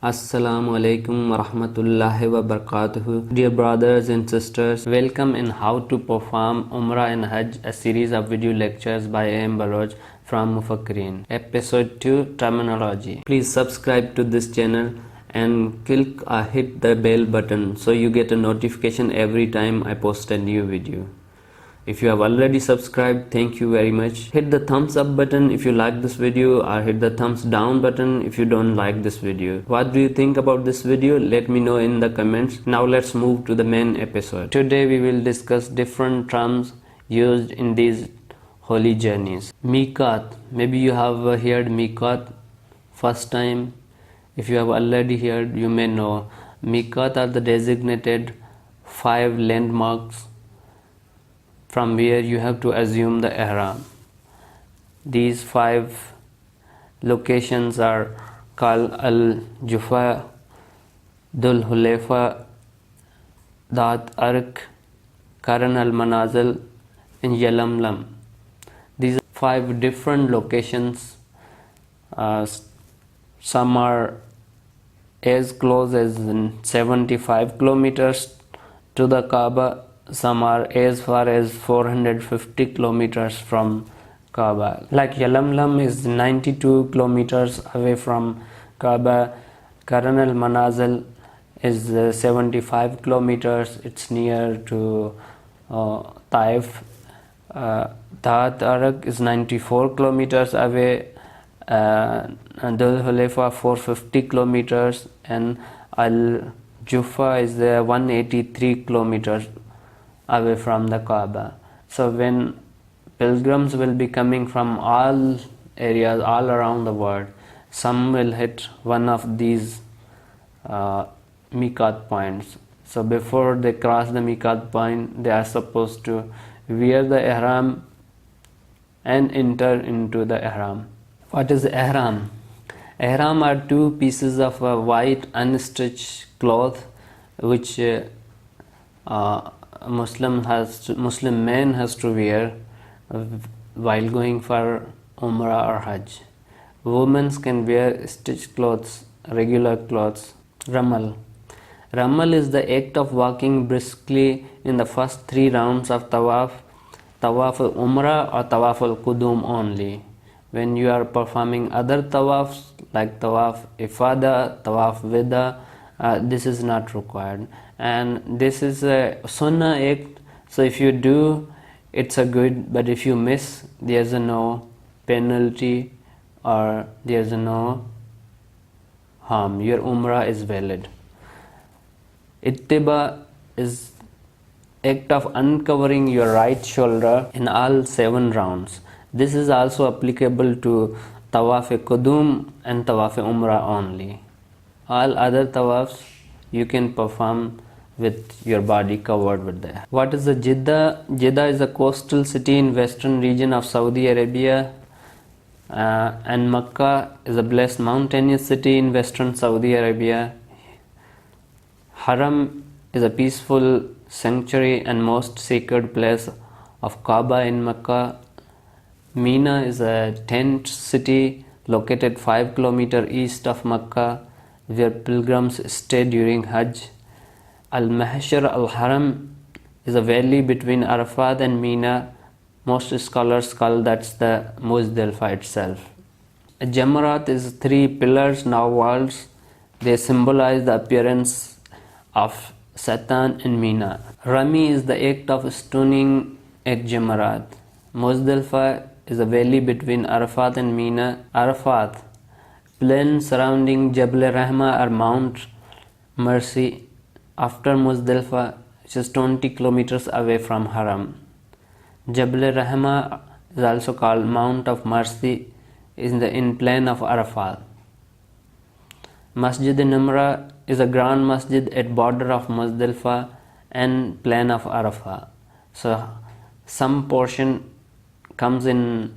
Assalamu alaikum wa rahmatullahi wa barakatuhu. Dear brothers and sisters, welcome in How to Perform Umrah and Hajj, a series of video lectures by A.M. Baloj from Mufakkirin. Episode 2, Terminology. Please subscribe to this channel and hit the bell button so you get a notification every time I post a new video. If you have already subscribed, thank you very much. Hit the thumbs up button if you like this video, or hit the thumbs down button if you don't like this video. What do you think about this video? Let me know in the comments. Now let's move to the main episode. Today we will discuss different terms used in these holy journeys. Miqat. Maybe you have heard Miqat first time. If you have already heard, you may know. Miqat are the designated 5 landmarks from where you have to assume the ihram. These 5 locations are called Al-Jufa, Dhul Hulaifa, Dat Arq, Karan Al-Manazil, and Yalamlam. These are 5 different locations. Some are as close as 75 kilometers to the Kaaba. Some are as far as 450 kilometers from Kaaba. Like Yalamlam is 92 kilometers away from Kaaba. Karan al-Manazil is 75 kilometers. It's near to Taif. Dhat Arq is 94 kilometers away. Dhul Hulaifa 450 kilometers, and Al-Jufa is 183 kilometers away from the Kaaba. So when pilgrims will be coming from all areas all around the world, some will hit one of these Miqat points. So before they cross the Miqat point, they are supposed to wear the ihram and enter into the ihram. What is ihram? Ihram are 2 pieces of white unstitched cloth which Muslim man has to wear while going for Umrah or Hajj. Women can wear stitched clothes, regular clothes. Ramal. Ramal is the act of walking briskly in the first 3 rounds of Tawaf, Tawaf al-Umrah or Tawaf al-Qudum only. When you are performing other Tawafs like Tawaf Ifada, Tawaf Wida, this is not required, and this is a sunnah act. So if you do, it's a good, but if you miss, there's a no penalty or there's a no harm. Your umrah is valid. Ittiba is act of uncovering your right shoulder in all 7 rounds. This is also applicable to Tawaf Qudum and Tawaf Umrah only. All other tawafs you can perform with your body covered with that. What is the Jeddah? Jeddah is a coastal city in western region of Saudi Arabia, and Makkah is a blessed mountainous city in western Saudi Arabia. Haram is a peaceful sanctuary and most sacred place of Kaaba in Makkah. Mina is a tent city located 5 kilometers east of Makkah, where pilgrims stay during Hajj. Al-Mahshar al-Haram is a valley between Arafat and Mina. Most scholars call that's the Muzdalifah itself. Jamarat is 3 pillars, now walls. They symbolize the appearance of Satan in Mina. Rami is the act of stoning at Jamarat. Muzdalifah is a valley between Arafat and Mina. Arafat, plain surrounding Jabal Rahma or Mount Mercy after Muzdalifah, which is 20 kilometers away from Haram. Jabal Rahma is also called Mount of Mercy, in plain of Arafat. Masjid Namra is a grand masjid at border of Muzdalifah and plain of Arafat. So some portion comes in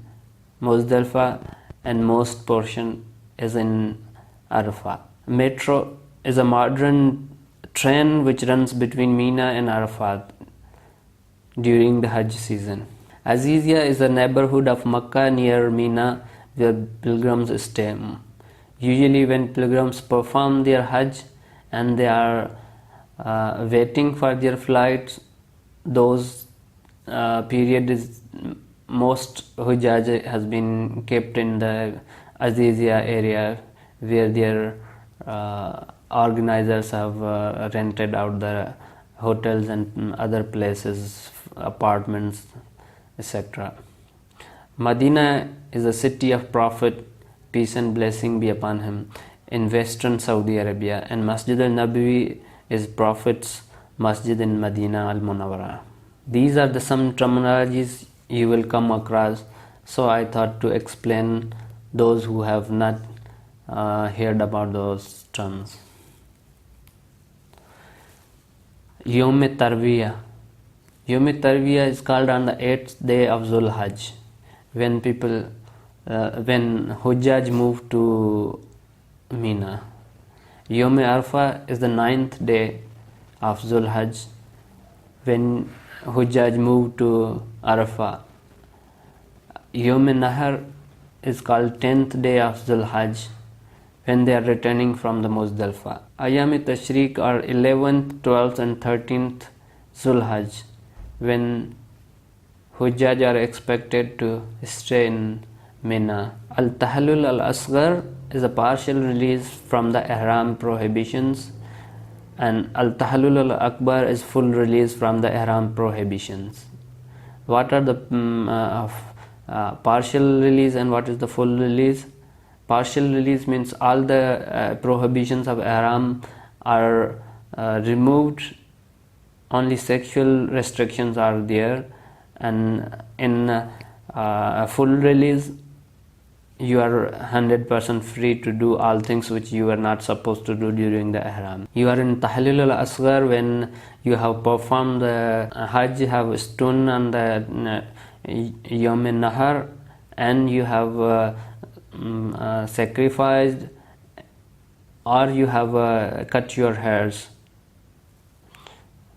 Muzdalifah and most portion is in Arafat. Metro is a modern train which runs between Mina and Arafat during the Hajj season. Azizia is a neighborhood of Makkah near Mina where pilgrims stay. Usually when pilgrims perform their Hajj and they are waiting for their flights, those period is most Hujjaj has been kept in the Azizia area where their organizers have rented out the hotels and other places, apartments, etc. Medina is a city of Prophet, peace and blessing be upon him, in western Saudi Arabia, and Masjid al-Nabawi is Prophet's Masjid in Medina al-Munawwara. These are the some terminologies you will come across, so I thought to explain those who have not heard about those terms. Yom Tarwiyah. Yom Tarwiyah is called on the 8th day of Zul Hajj, when Hujjaj move to Mina. Yom Arfa is the 9th day of Zul Hajj, when Hujjaj move to Arafah. Yom Nahar is called 10th day of Zul Hajj, when they are returning from the Muzdalifah. Ayam Tashriq are 11th, 12th and 13th Zul Hajj, when Hujjaj are expected to stay in Mina. Al-Tahallul al-Asghar is a partial release from the Ihram prohibitions, and Al-Tahallul al-Akbar is full release from the Ihram prohibitions. What are the partial release and what is the full release? Partial release means all the prohibitions of Ihram are removed, only sexual restrictions are there, and in full release you are 100% free to do all things which you are not supposed to do during the Ihram. You are in Tahallul al-Asghar when you have performed the Hajj, you have stood on the Yom Nahar, and you have sacrificed, or you have cut your hairs,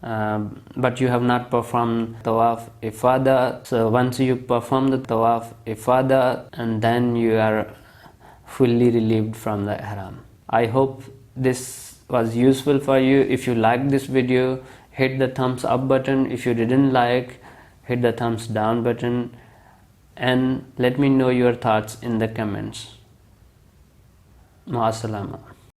but you have not performed Tawaf Ifada. So once you perform the Tawaf Ifada, and then you are fully relieved from the Ihram. I hope this was useful for you. If you liked this video, hit the thumbs up button. If you didn't like, hit the thumbs down button, and let me know your thoughts in the comments. Ma'asalama.